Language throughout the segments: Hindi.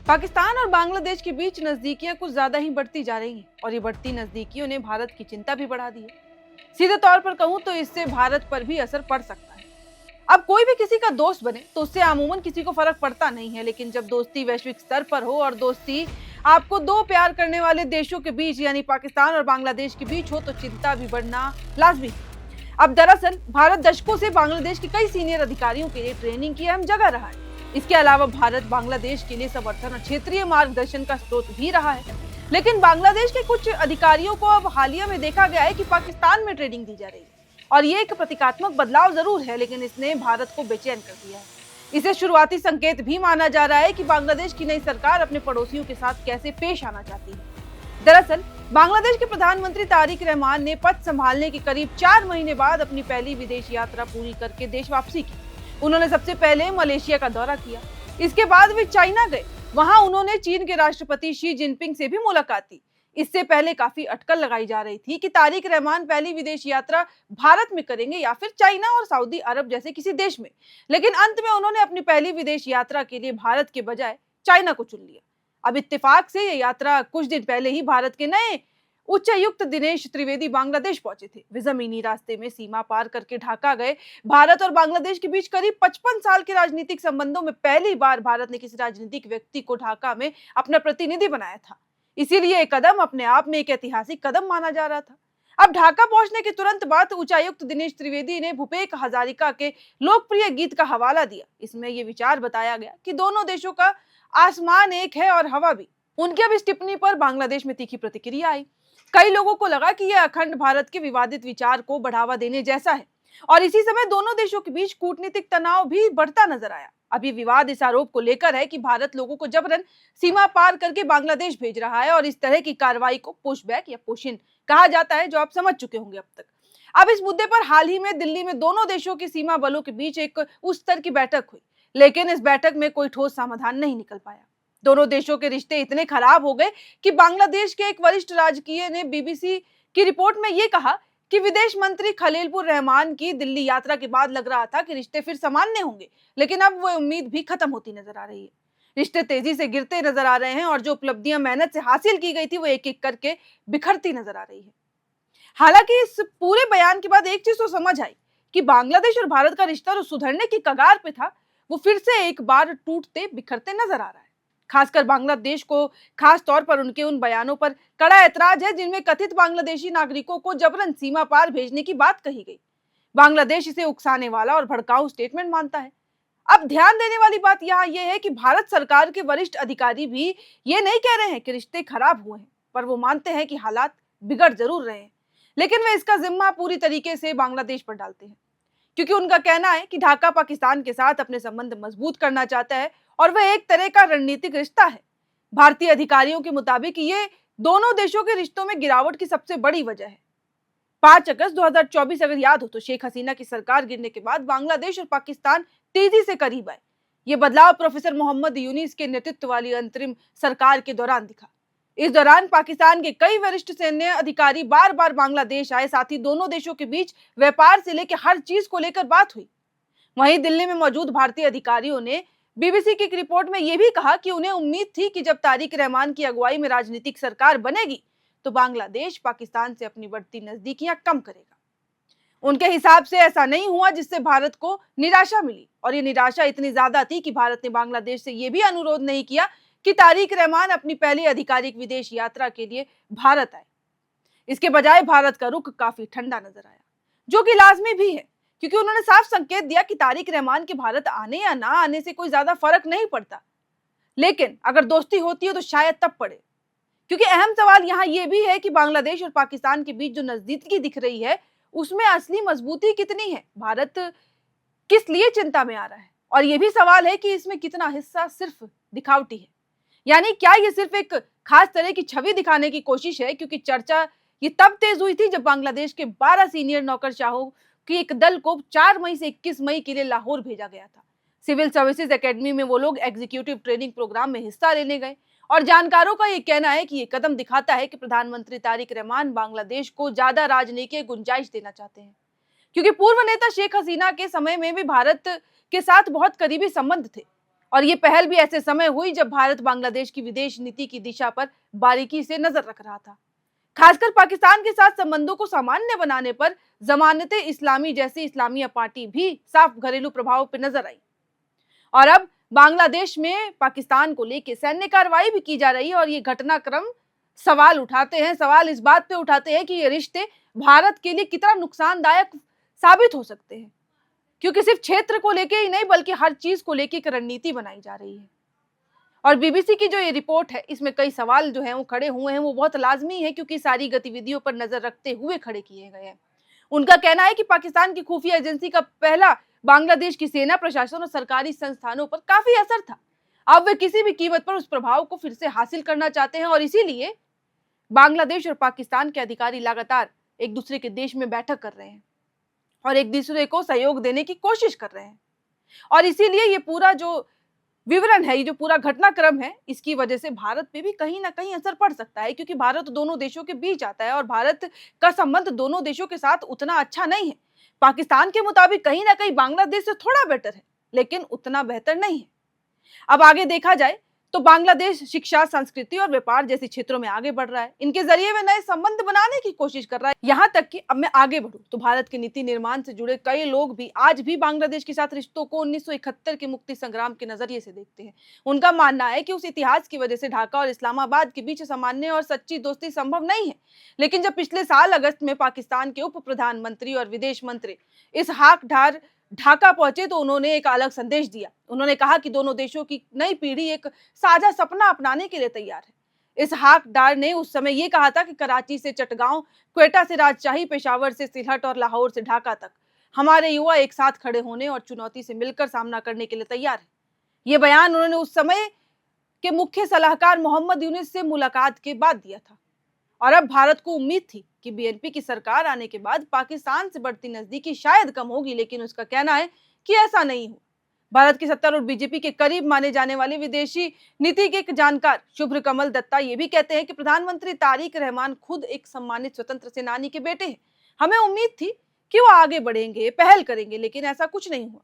पाकिस्तान और बांग्लादेश के बीच नजदीकियां कुछ ज्यादा ही बढ़ती जा रही हैं और ये बढ़ती नजदीकियों ने भारत की चिंता भी बढ़ा दी है। सीधे तौर पर कहूं तो इससे भारत पर भी असर पड़ सकता है। अब कोई भी किसी का दोस्त बने तो उससे अमूमन किसी को फर्क पड़ता नहीं है, लेकिन जब दोस्ती वैश्विक स्तर पर हो और दोस्ती आपको दो प्यार करने वाले देशों के बीच यानी पाकिस्तान और बांग्लादेश के बीच हो तो चिंता भी बढ़ना लाजमी है। अब दरअसल भारत दशकों से बांग्लादेश के कई सीनियर अधिकारियों के लिए ट्रेनिंग की अहम जगह रहा है। इसके अलावा भारत बांग्लादेश के लिए समर्थन और क्षेत्रीय मार्गदर्शन का स्रोत भी रहा है। लेकिन बांग्लादेश के कुछ अधिकारियों को अब हालिया में देखा गया है कि पाकिस्तान में ट्रेनिंग दी जा रही है और ये एक प्रतीकात्मक बदलाव जरूर है, लेकिन इसने भारत को बेचैन कर दिया है। इसे शुरुआती संकेत भी माना जा रहा है कि बांग्लादेश की नई सरकार अपने पड़ोसियों के साथ कैसे पेश आना चाहती है। दरअसल बांग्लादेश के प्रधानमंत्री तारिक रहमान ने पद संभालने के करीब 4 महीने बाद अपनी पहली विदेश यात्रा पूरी करके देश वापसी की। उन्होंने सबसे पहले मलेशिया का दौरा किया, इसके बाद वे चाइना गए। वहां उन्होंने चीन के राष्ट्रपति शी जिनपिंग से भी मुलाकात की। इससे पहले काफी अटकल लगाई जा रही थी कि तारिक रहमान पहली विदेश यात्रा भारत में करेंगे या फिर चाइना और सऊदी अरब जैसे किसी देश में, लेकिन अंत में उन्होंने अपनी पहली विदेश यात्रा के लिए भारत के बजाय चाइना को चुन लिया। अब इत्तेफाक से यह यात्रा कुछ दिन पहले ही भारत के नए उच्चायुक्त दिनेश त्रिवेदी बांग्लादेश पहुंचे थे। वे जमीनी रास्ते में सीमा पार करके ढाका गए। भारत और बांग्लादेश के बीच करीब 55 साल के राजनीतिक संबंधों में पहली बार भारत ने किसी राजनीतिक व्यक्ति को ढाका में अपना प्रतिनिधि बनाया था। इसीलिए एक कदम अपने आप में एक ऐतिहासिक कदम माना जा रहा था। अब ढाका पहुंचने के तुरंत बाद उच्चायुक्त दिनेश त्रिवेदी ने भूपेश हजारिका के लोकप्रिय गीत का हवाला दिया। इसमें यह विचार बताया गया कि दोनों देशों का आसमान एक है और हवा भी। उनकी अब इस टिप्पणी पर बांग्लादेश में तीखी प्रतिक्रिया आई। कई लोगों को लगा कि यह अखंड भारत के विवादित विचार को बढ़ावा देने जैसा है और इसी समय दोनों देशों के बीच कूटनीतिक तनाव भी बढ़ता नजर आया। अब ये विवाद इस आरोप को लेकर है कि भारत लोगों को जबरन सीमा पार करके बांग्लादेश भेज रहा है और इस तरह की कार्रवाई को पुशबैक या पुश इन कहा जाता है, जो आप समझ चुके होंगे अब तक। अब इस मुद्दे पर हाल ही में दिल्ली में दोनों देशों की सीमा बलों के बीच एक उच्च स्तर की बैठक हुई, लेकिन इस बैठक में कोई ठोस समाधान नहीं निकल पाया। दोनों देशों के रिश्ते इतने खराब हो गए कि बांग्लादेश के एक वरिष्ठ राजकीय ने बीबीसी की रिपोर्ट में यह कहा कि विदेश मंत्री खलीलुर रहमान की दिल्ली यात्रा के बाद लग रहा था कि रिश्ते फिर सामान्य होंगे, लेकिन अब वो उम्मीद भी खत्म होती नजर आ रही है। रिश्ते तेजी से गिरते नजर आ रहे हैं और जो उपलब्धियां मेहनत से हासिल की गई थी वो एक एक करके बिखरती नजर आ रही है। हालांकि इस पूरे बयान के बाद एक चीज तो समझ आई कि बांग्लादेश और भारत का रिश्ता जो सुधरने की कगार पे था वो फिर से एक बार टूटते बिखरते नजर आ रहा है। खासकर बांग्लादेश को खास तौर पर उनके उन बयानों पर कड़ा ऐतराज है जिनमें कथित बांग्लादेशी नागरिकों को जबरन सीमा पार भेजने की बात कही गई। बांग्लादेश इसे उकसाने वाला और भड़काऊ स्टेटमेंट मानता है। अब ध्यान देने वाली बात यहाँ यह है कि भारत सरकार के वरिष्ठ अधिकारी भी ये नहीं कह रहे हैं कि रिश्ते खराब हुए हैं, पर वो मानते हैं कि हालात बिगड़ जरूर रहे हैं, लेकिन वे इसका जिम्मा पूरी तरीके से बांग्लादेश पर डालते हैं, क्योंकि उनका कहना है कि ढाका पाकिस्तान के साथ अपने संबंध मजबूत करना चाहता है और वह एक तरह का रणनीतिक रिश्ता है। भारतीय अधिकारियों के मुताबिक ये दोनों देशों के रिश्तों में गिरावट की सबसे बड़ी वजह है। 5 अगस्त 2024 अगर याद हो तो शेख हसीना की सरकार गिरने के बाद बांग्लादेश और पाकिस्तान तेजी से करीब आए। ये बदलाव प्रोफेसर मोहम्मद यूनिस के नेतृत्व वाली अंतरिम सरकार के दौरान दिखा। इस दौरान पाकिस्तान के कई वरिष्ठ सैन्य अधिकारी बार बार बांग्लादेश आए, साथ ही दोनों देशों के बीच व्यापार से लेकर हर चीज को लेकर बात हुई। वहीं दिल्ली में मौजूद भारतीय अधिकारियों ने बीबीसी की एक रिपोर्ट में यह भी कहा कि उन्हें उम्मीद थी कि जब तारिक रहमान की अगुवाई में राजनीतिक सरकार बनेगी तो बांग्लादेश पाकिस्तान से अपनी बढ़ती नजदीकियां कम करेगा। उनके हिसाब से ऐसा नहीं हुआ, जिससे भारत को निराशा मिली और ये निराशा इतनी ज्यादा थी कि भारत ने बांग्लादेश से यह भी अनुरोध नहीं किया कि तारिक रहमान अपनी पहली आधिकारिक विदेश यात्रा के लिए भारत आए। इसके बजाय भारत का रुख काफी ठंडा नजर आया, जो कि लाजमी भी है, क्योंकि उन्होंने साफ संकेत दिया कि तारिक रहमान के भारत आने या ना आने से कोई ज्यादा फर्क नहीं पड़ता, लेकिन अगर दोस्ती होती है तो शायद तब पड़े। क्योंकि अहम सवाल यहाँ यह भी है कि बांग्लादेश और पाकिस्तान के बीच जो नजदीकी दिख रही है उसमें असली मजबूती कितनी है, भारत किस लिए चिंता में आ रहा है, और यह भी सवाल है कि इसमें कितना हिस्सा सिर्फ दिखावटी है। यानी क्या ये सिर्फ एक खास तरह की छवि दिखाने की कोशिश है, क्योंकि चर्चा ये तब तेज हुई थी जब बांग्लादेश के 12 सीनियर नौकरशाहों कि एक दल को 4 मई से 21 मई के लिए लाहौर भेजा गया था। सिविल सर्विसेज एकेडमी में वो लोग एग्जीक्यूटिव ट्रेनिंग प्रोग्राम में हिस्सा लेने गए और जानकारों का ये कहना है कि ये कदम दिखाता है कि प्रधानमंत्री तारिक रहमान बांग्लादेश को ज्यादा राजनीतिक गुंजाइश देना चाहते हैं, क्योंकि पूर्व नेता शेख हसीना के समय में भी भारत के साथ बहुत करीबी संबंध थे। और ये पहल भी ऐसे समय हुई जब भारत बांग्लादेश की विदेश नीति की दिशा पर बारीकी से नजर रख रहा था। खासकर पाकिस्तान के साथ संबंधों को सामान्य बनाने पर जमानते इस्लामी जैसी इस्लामिया पार्टी भी साफ घरेलू प्रभाव पर नजर आई। और अब बांग्लादेश में पाकिस्तान को लेकर सैन्य कार्रवाई भी की जा रही है और ये घटनाक्रम सवाल इस बात पे उठाते हैं कि ये रिश्ते भारत के लिए कितना नुकसानदायक साबित हो सकते हैं, क्योंकि सिर्फ क्षेत्र को लेके ही नहीं बल्कि हर चीज को लेके एक रणनीति बनाई जा रही है। और बीबीसी की जो ये रिपोर्ट है इसमें कई सवाल जो हैं वो खड़े हुए हैं, वो बहुत लाजमी है क्योंकि सारी गतिविधियों पर नजर रखते हुए खड़े किए गए हैं। उनका कहना है कि पाकिस्तान की खुफिया एजेंसी का पहला बांग्लादेश की सेना, प्रशासन और सरकारी संस्थानों पर काफी असर था। अब वे किसी भी कीमत पर उस प्रभाव को फिर से हासिल करना चाहते हैं और इसीलिए बांग्लादेश और पाकिस्तान के अधिकारी लगातार एक दूसरे के देश में बैठक कर रहे हैं और एक दूसरे को सहयोग देने की कोशिश कर रहे हैं। और इसीलिए ये पूरा जो विवरण है, ये जो पूरा घटनाक्रम है, इसकी वजह से भारत पे भी कहीं ना कहीं असर पड़ सकता है, क्योंकि भारत दोनों देशों के बीच आता है और भारत का संबंध दोनों देशों के साथ उतना अच्छा नहीं है। पाकिस्तान के मुताबिक कहीं ना कहीं बांग्लादेश से थोड़ा बेटर है, लेकिन उतना बेहतर नहीं है। अब आगे देखा जाए तो बांग्लादेश शिक्षा, संस्कृति और व्यापार जैसे क्षेत्रों में आगे बढ़ रहा है। इनके जरिए वे नए संबंध बनाने की कोशिश कर रहा है। यहाँ तक कि अब मैं आगे बढ़ूं तो भारत के नीति निर्माण से जुड़े कई लोग भी आज भी बांग्लादेश के साथ रिश्तों को 1971 के मुक्ति संग्राम के नजरिए से देखते हैं। उनका मानना है कि उस इतिहास की वजह से ढाका और इस्लामाबाद के बीच सामान्य और सच्ची दोस्ती संभव नहीं है। लेकिन जब पिछले साल अगस्त में पाकिस्तान के उप प्रधानमंत्री और विदेश मंत्री इसहाक डार ढाका पहुंचे तो उन्होंने एक अलग संदेश दिया। उन्होंने कहा कि दोनों देशों की नई पीढ़ी एक साझा सपना अपनाने के लिए तैयार है। इसहाक डार ने उस समय ये कहा था कि कराची से चटगांव, क्वेटा से राजशाही, पेशावर से सिलहट और लाहौर से ढाका तक हमारे युवा एक साथ खड़े होने और चुनौती से मिलकर सामना करने के लिए तैयार है। ये बयान उन्होंने उस समय के मुख्य सलाहकार मोहम्मद यूनिस से मुलाकात के बाद दिया था। और अब भारत को उम्मीद थी कि बीएनपी की सरकार आने के बाद पाकिस्तान से बढ़ती नजदीकी शायद कम होगी, लेकिन उसका कहना है कि ऐसा नहीं हुआ। भारत की सत्तारूढ़ बीजेपी के करीब माने जाने वाले विदेशी नीति के एक जानकार शुभ्र कमल दत्ता ये भी कहते हैं कि प्रधानमंत्री तारिक रहमान खुद एक सम्मानित स्वतंत्र सेनानी के बेटे हैं। हमें उम्मीद थी कि वो आगे बढ़ेंगे, पहल करेंगे, लेकिन ऐसा कुछ नहीं हुआ।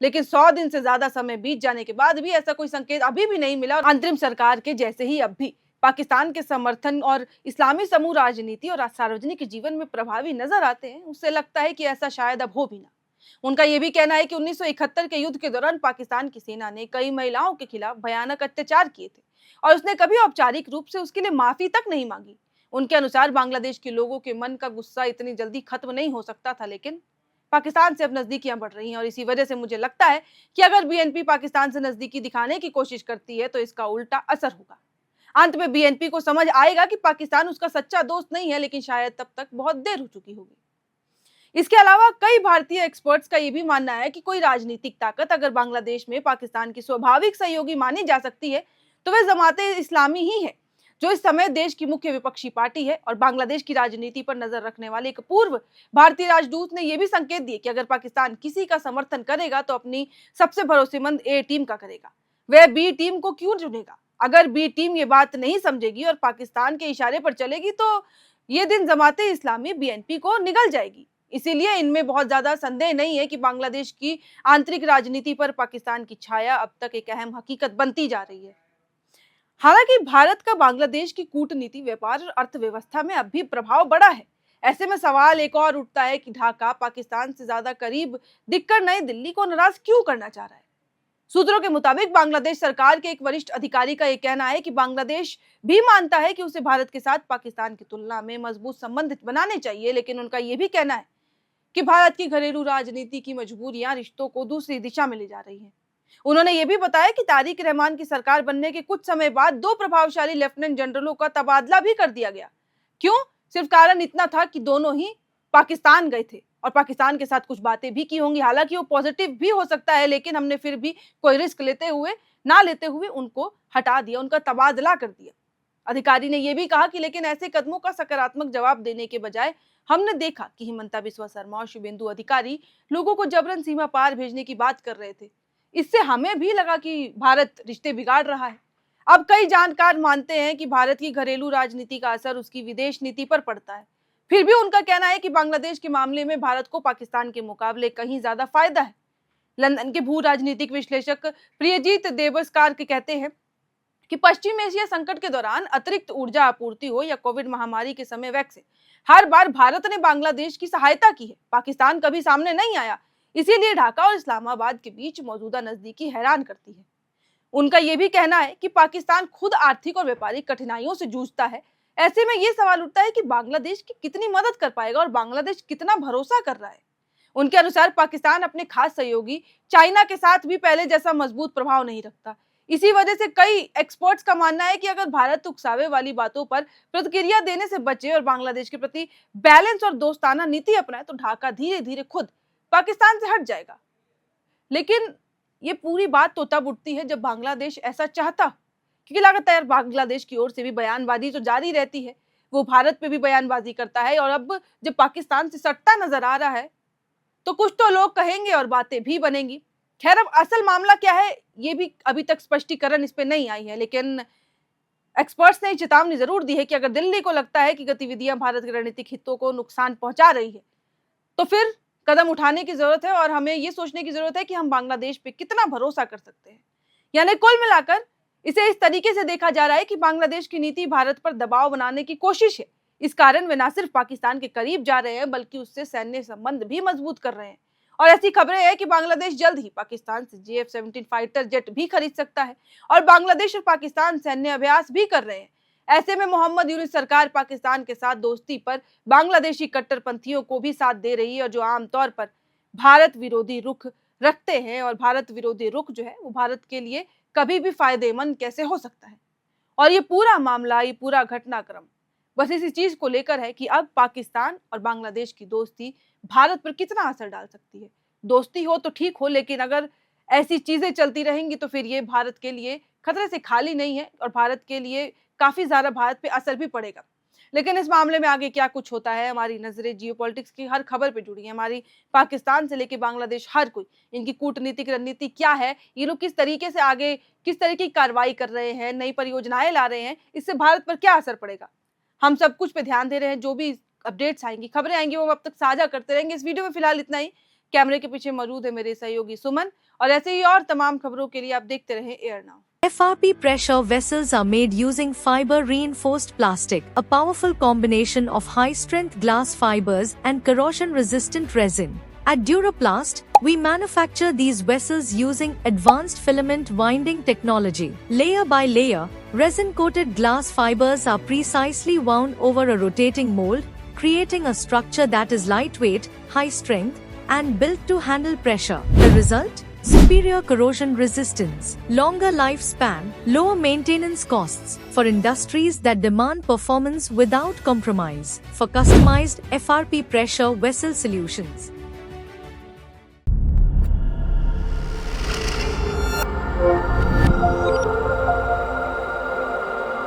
लेकिन 100 दिन से ज्यादा समय बीत जाने के बाद भी ऐसा कोई संकेत अभी भी नहीं मिला और अंतरिम सरकार के जैसे ही अब भी पाकिस्तान के समर्थन और इस्लामी समूह राजनीति और सार्वजनिक जीवन में प्रभावी नजर आते हैं, उससे लगता है कि ऐसा शायद अब हो भी ना। उनका यह भी कहना है कि 1971 के युद्ध के दौरान पाकिस्तान की सेना ने कई महिलाओं के खिलाफ भयानक अत्याचार किए थे और उसने कभी औपचारिक रूप से उसके लिए माफी तक नहीं मांगी। उनके अनुसार बांग्लादेश के लोगों के मन का गुस्सा इतनी जल्दी खत्म नहीं हो सकता था, लेकिन पाकिस्तान से अब नजदीकियां बढ़ रही हैं और इसी वजह से मुझे लगता है कि अगर बीएनपी पाकिस्तान से नजदीकी दिखाने की कोशिश करती है तो इसका उल्टा असर होगा। अंत में बीएनपी को समझ आएगा कि पाकिस्तान उसका सच्चा दोस्त नहीं है, लेकिन शायद तब तक बहुत देर हो चुकी होगी। इसके अलावा कई भारतीय एक्सपर्ट्स का यह भी मानना है कि कोई राजनीतिक ताकत अगर बांग्लादेश में पाकिस्तान की स्वाभाविक सहयोगी मानी जा सकती है तो वह जमाते इस्लामी ही है, जो इस समय देश की मुख्य विपक्षी पार्टी है। और बांग्लादेश की राजनीति पर नजर रखने वाले एक पूर्व भारतीय राजदूत ने यह भी संकेत दिए कि अगर पाकिस्तान किसी का समर्थन करेगा तो अपनी सबसे भरोसेमंद ए टीम का करेगा, वह बी टीम को क्यों चुनेगा। अगर बी टीम ये बात नहीं समझेगी और पाकिस्तान के इशारे पर चलेगी तो ये दिन जमाते इस्लामी बीएनपी को निगल जाएगी। इसीलिए इनमें बहुत ज्यादा संदेह नहीं है कि बांग्लादेश की आंतरिक राजनीति पर पाकिस्तान की छाया अब तक एक अहम हकीकत बनती जा रही है। हालांकि भारत का बांग्लादेश की कूटनीति, व्यापार और अर्थव्यवस्था में अब भी प्रभाव बड़ा है। ऐसे में सवाल एक और उठता है कि ढाका पाकिस्तान से ज्यादा करीब दिखकर नई दिल्ली को नाराज क्यों करना चाह रहा है। सूत्रों के मुताबिक बांग्लादेश सरकार के एक वरिष्ठ अधिकारी का यह कहना है कि बांग्लादेश भी मानता है कि उसे भारत के साथ पाकिस्तान की तुलना में मजबूत संबंध बनाने चाहिए, लेकिन उनका यह भी कहना है कि भारत की घरेलू राजनीति की मजबूरियां रिश्तों को दूसरी दिशा में ले जा रही हैं। उन्होंने यह भी बताया कि तारिक रहमान की सरकार बनने के कुछ समय बाद 2 प्रभावशाली लेफ्टिनेंट जनरलों का तबादला भी कर दिया गया। क्यों? सिर्फ कारण इतना था कि दोनों ही पाकिस्तान गए थे और पाकिस्तान के साथ कुछ बातें भी की होंगी। हालांकि वो पॉजिटिव भी हो सकता है, लेकिन हमने फिर भी कोई रिस्क लेते हुए उनको हटा दिया, उनका तबादला कर दिया। अधिकारी ने यह भी कहा कि लेकिन ऐसे कदमों का सकारात्मक जवाब देने के बजाय हमने देखा कि हिमंता बिस्वा शर्मा और शुभेंदु अधिकारी लोगों को जबरन सीमा पार भेजने की बात कर रहे थे। इससे हमें भी लगा कि भारत रिश्ते बिगाड़ रहा है। अब कई जानकार मानते हैं कि भारत की घरेलू राजनीति का असर उसकी विदेश नीति पर पड़ता है। फिर भी उनका कहना है कि बांग्लादेश के मामले में भारत को पाकिस्तान के मुकाबले कहीं ज्यादा फायदा है। लंदन के भू राजनीतिक विश्लेषक प्रियजीत देबस्कार के कहते हैं कि पश्चिम एशिया संकट के दौरान अतिरिक्त ऊर्जा आपूर्ति हो या कोविड महामारी के समय वैक्सीन, हर बार भारत ने बांग्लादेश की सहायता की है। पाकिस्तान कभी सामने नहीं आया। इसीलिए ढाका और इस्लामाबाद के बीच मौजूदा नजदीकी हैरान करती है। उनका यह भी कहना है कि पाकिस्तान खुद आर्थिक और व्यापारिक कठिनाइयों से जूझता है। ऐसे में यह सवाल उठता है कि बांग्लादेश की कितनी मदद कर पाएगा और बांग्लादेश कितना भरोसा कर रहा है। उनके अनुसार पाकिस्तान अपने खास सहयोगी चाइना के साथ भी पहले जैसा मजबूत प्रभाव नहीं रखता। इसी वजह से कई एक्सपर्ट्स का मानना है कि अगर भारत उकसावे वाली बातों पर प्रतिक्रिया देने से बचे और बांग्लादेश के प्रति बैलेंस और दोस्ताना नीति अपनाए तो ढाका धीरे धीरे खुद पाकिस्तान से हट जाएगा। लेकिन ये पूरी बात तो तब उठती है जब बांग्लादेश ऐसा चाहता, क्योंकि लगातार बांग्लादेश की ओर से भी बयानबाजी तो जारी रहती है। वो भारत पे भी बयानबाजी करता है और अब जब पाकिस्तान से सटता नजर आ रहा है तो कुछ तो लोग कहेंगे और बातें भी बनेंगी। खैर, अब असल मामला क्या है ये भी अभी तक स्पष्टीकरण इस पे नहीं आई है, लेकिन एक्सपर्ट्स ने चेतावनी जरूर दी है कि अगर दिल्ली को लगता है कि गतिविधियां भारत के रणनीतिक हितों को नुकसान पहुंचा रही है तो फिर कदम उठाने की जरूरत है और हमें ये सोचने की जरूरत है कि हम बांग्लादेश पे कितना भरोसा कर सकते हैं। यानी कुल मिलाकर इसे इस तरीके से देखा जा रहा है कि बांग्लादेश की नीति भारत पर दबाव बनाने की कोशिश है। इस कारण वे न सिर्फ पाकिस्तान के करीब जा रहे हैं बल्कि उससे सैन्य संबंध भी मजबूत कर रहे हैं। और ऐसी खबरें हैं कि बांग्लादेश जल्द ही पाकिस्तान से JF-17 फाइटर जेट भी खरीद सकता है और बांग्लादेश और पाकिस्तान सैन्य अभ्यास भी कर रहे हैं। ऐसे में मोहम्मद यूनुस सरकार पाकिस्तान के साथ दोस्ती पर बांग्लादेशी कट्टरपंथियों को भी साथ दे रही है और जो आमतौर पर भारत विरोधी रुख रखते हैं। और भारत विरोधी रुख जो है वो भारत के लिए कभी भी फायदेमंद कैसे हो सकता है। और ये पूरा मामला, ये पूरा घटनाक्रम बस इसी चीज को लेकर है कि अब पाकिस्तान और बांग्लादेश की दोस्ती भारत पर कितना असर डाल सकती है। दोस्ती हो तो ठीक हो, लेकिन अगर ऐसी चीजें चलती रहेंगी तो फिर ये भारत के लिए खतरे से खाली नहीं है और भारत के लिए काफी ज्यादा भारत पे असर भी पड़ेगा। लेकिन इस मामले में आगे क्या कुछ होता है, हमारी नजरें जियोपॉलिटिक्स की हर खबर पे जुड़ी है। हमारी पाकिस्तान से लेके बांग्लादेश, हर कोई, इनकी कूटनीतिक रणनीति क्या है, ये लोग किस तरीके से आगे किस तरीके की कार्रवाई कर रहे हैं, नई परियोजनाएं ला रहे हैं, इससे भारत पर क्या असर पड़ेगा, हम सब कुछ पे ध्यान दे रहे हैं। जो भी अपडेट्स आएंगी, खबरें आएंगी, वो अब तक साझा करते रहेंगे। इस वीडियो में फिलहाल इतना ही। कैमरे के पीछे मौजूद है मेरे सहयोगी सुमन और ऐसे ही और तमाम खबरों के लिए आप देखते रहें air now. FRP pressure vessels are made using fiber reinforced plastic, a powerful combination of high-strength glass fibers and corrosion-resistant resin. At Duraplast, we manufacture these vessels using advanced filament winding technology. Layer by layer, resin-coated glass fibers are precisely wound over a rotating mold, creating a structure that is lightweight, high-strength, and built to handle pressure. The result? Superior corrosion resistance, longer lifespan, lower maintenance costs for industries that demand performance without compromise. For customized FRP pressure vessel solutions,